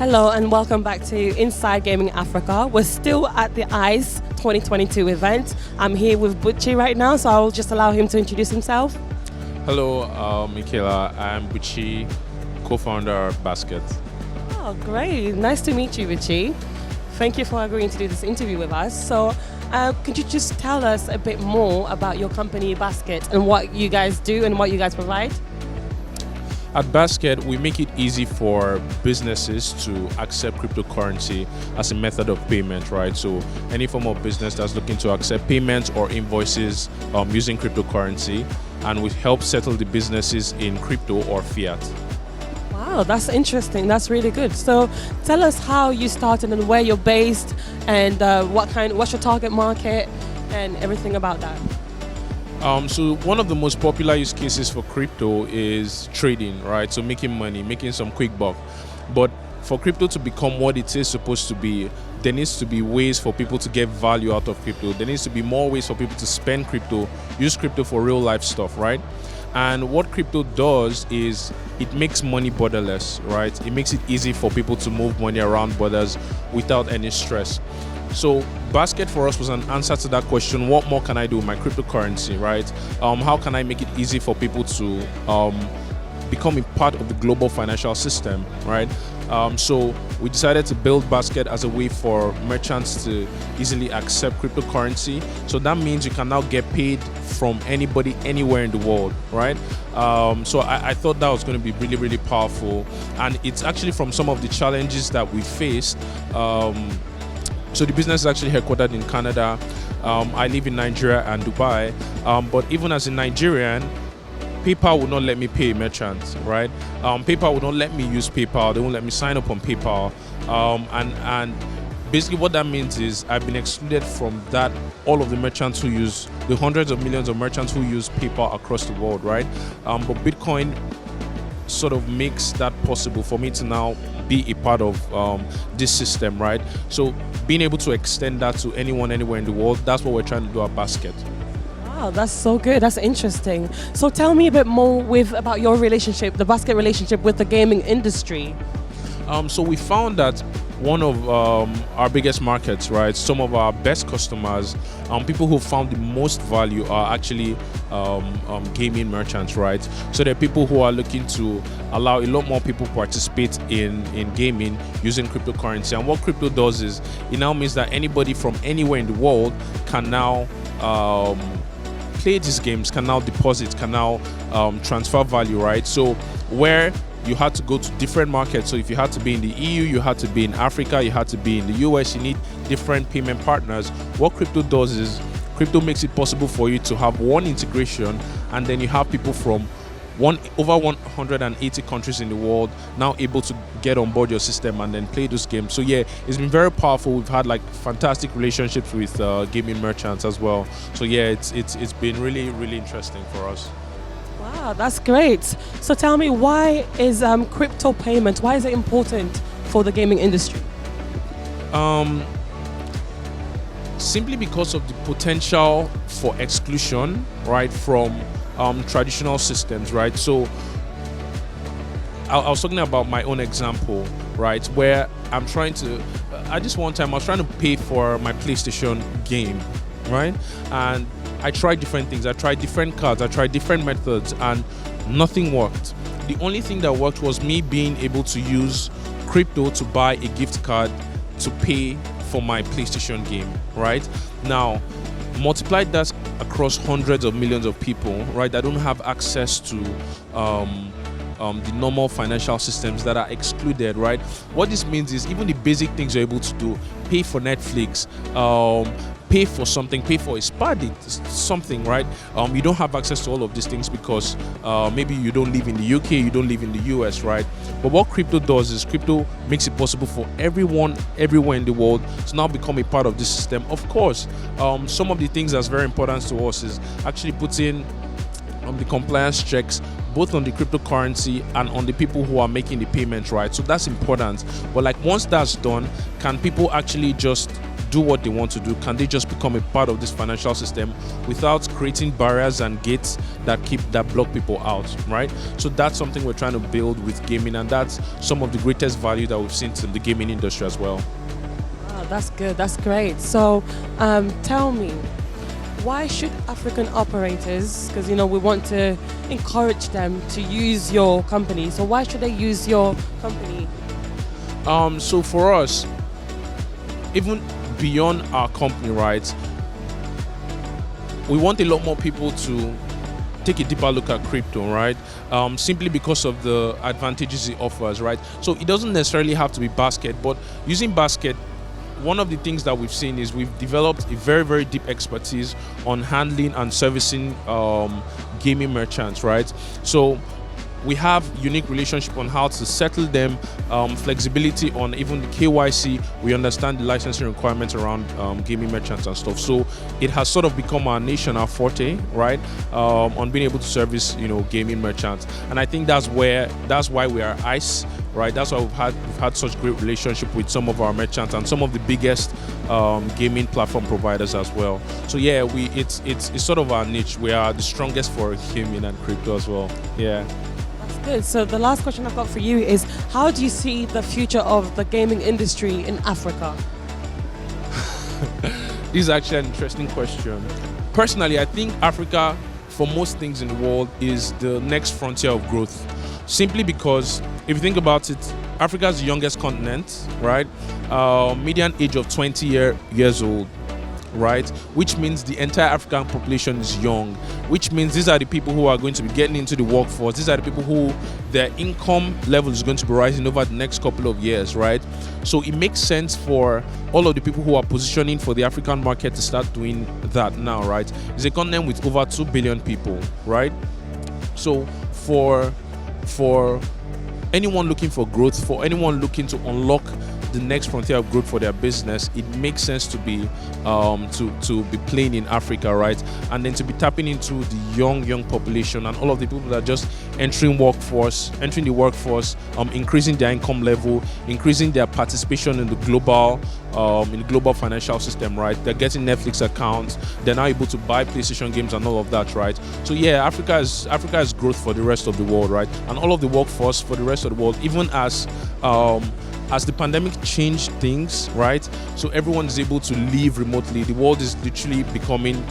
Hello and welcome back to Inside Gaming Africa. We're still at the ICE 2022 event. I'm here with Buchi right now, so I'll just allow him to introduce himself. Hello, Mickaella. I'm Buchi, co-founder of Basqet. Oh, great. Nice to meet you, Buchi. Thank you for agreeing to do this interview with us. So, could you just tell us a bit more about your company, Basqet, and what you guys do and what you guys provide? At Basqet, we make it easy for businesses to accept cryptocurrency as a method of payment, right? So any form of business that's looking to accept payments or invoices using cryptocurrency, and we help settle the businesses in crypto or fiat. Wow, that's interesting. That's really good. So tell us how you started and where you're based and what's your target market and everything about that. So one of the most popular use cases for crypto is trading, right? So making money, making some quick buck. But for crypto to become what it is supposed to be, there needs to be ways for people to get value out of crypto. There needs to be more ways for people to spend crypto, use crypto for real life stuff, right? And what crypto does is it makes money borderless, right? It makes it easy for people to move money around borders without any stress. So Basqet for us was an answer to that question. What more can I do with my cryptocurrency, right? How can I make it easy for people to become a part of the global financial system, right? So we decided to build Basqet as a way for merchants to easily accept cryptocurrency. So that means you can now get paid from anybody, anywhere in the world, right? So I thought that was going to be really, really powerful. And it's actually from some of the challenges that we faced. So the business is actually headquartered in Canada. I live in Nigeria and Dubai. But even as a Nigerian, PayPal will not let me pay merchants, right? PayPal will not let me use PayPal. They won't let me sign up on PayPal. And basically what that means is I've been excluded from that, all of the merchants who use, the hundreds of millions of merchants who use PayPal across the world, right? But Bitcoin sort of makes that possible for me to now be a part of this system, right? So being able to extend that to anyone, anywhere in the world, that's what we're trying to do at Basqet. Wow, that's so good. That's interesting. So tell me a bit more about your relationship, the Basqet relationship with the gaming industry. So we found that one of our biggest markets, right, some of our best customers, people who found the most value are actually gaming merchants, right? So there are people who are looking to allow a lot more people participate in gaming using cryptocurrency. And what crypto does is it now means that anybody from anywhere in the world can now play these games, can now deposit, can now transfer value, right? So where you had to go to different markets. So if you had to be in the EU, you had to be in Africa, you had to be in the US, you need different payment partners. What crypto does is crypto makes it possible for you to have one integration, and then you have people from over 180 countries in the world now able to get on board your system and then play those games. So yeah, it's been very powerful. We've had like fantastic relationships with gaming merchants as well. So yeah, it's been really, really interesting for us. Wow, that's great. So tell me, why is crypto payment, why is it important for the gaming industry? Simply because of the potential for exclusion, right, from traditional systems, right? So I was talking about my own example, right, where I'm trying to, one time I was trying to pay for my PlayStation game, right? And I tried different things. I tried different cards. I tried different methods, and nothing worked. The only thing that worked was me being able to use crypto to buy a gift card to pay for my PlayStation game, right? Now, multiply that across hundreds of millions of people, right, that don't have access to the normal financial systems, that are excluded, right? What this means is even the basic things you're able to do, pay for Netflix, pay for something, pay for a spa date, something, right? You don't have access to all of these things because maybe you don't live in the UK, you don't live in the US, right? But what crypto does is crypto makes it possible for everyone, everywhere in the world to now become a part of this system. Of course, some of the things that's very important to us is actually putting the compliance checks both on the cryptocurrency and on the people who are making the payments, right? So that's important. But like once that's done, can people actually just do what they want to do? Can they just become a part of this financial system without creating barriers and gates that block people out, right? So that's something we're trying to build with gaming, and that's some of the greatest value that we've seen in the gaming industry as well. Oh, that's good. That's great. So, tell me, why should African operators, because we want to encourage them to use your company, so why should they use your company? So for us, even beyond our company, right, we want a lot more people to take a deeper look at crypto, right? Simply because of the advantages it offers, right? So it doesn't necessarily have to be Basqet, but using Basqet, one of the things that we've seen is we've developed a very, very deep expertise on handling and servicing gaming merchants, right? So we have unique relationship on how to settle them, flexibility on even the KYC. We understand the licensing requirements around gaming merchants and stuff. So it has sort of become our nation, our forte, right? On being able to service, gaming merchants. And I think that's why we are ICE, right? That's why we've had such great relationship with some of our merchants and some of the biggest gaming platform providers as well. So yeah, it's sort of our niche. We are the strongest for gaming and crypto as well. Yeah. Good. So the last question I've got for you is, how do you see the future of the gaming industry in Africa? This is actually an interesting question. Personally, I think Africa, for most things in the world, is the next frontier of growth. Simply because, if you think about it, Africa is the youngest continent, right? Median age of 20 years old, right? Which means the entire African population is young, which means these are the people who are going to be getting into the workforce. These are the people who their income level is going to be rising over the next couple of years, right? So it makes sense for all of the people who are positioning for the African market to start doing that now, right? It's a continent with over 2 billion people, right? So for anyone looking for growth, for anyone looking to unlock the next frontier of growth for their business, it makes sense to be playing in Africa, right? And then to be tapping into the young population and all of the people that are just entering the workforce, increasing their income level, increasing their participation in the global financial system, right? They're getting Netflix accounts, they're now able to buy PlayStation games and all of that, right? So yeah, Africa is growth for the rest of the world, right? And all of the workforce for the rest of the world, even as the pandemic changed things, right? So everyone is able to live remotely. The world is literally becoming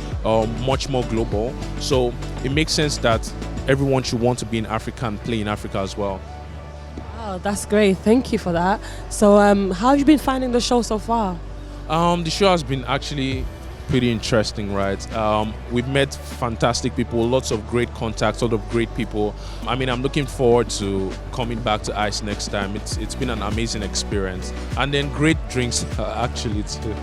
much more global. So it makes sense that everyone should want to be in Africa and play in Africa as well. Wow, that's great. Thank you for that. So how have you been finding the show so far? The show has been actually pretty interesting, right? We've met fantastic people, lots of great contacts, lot of great people. I mean, I'm looking forward to coming back to ICE next time. It's been an amazing experience, and then great drinks actually too.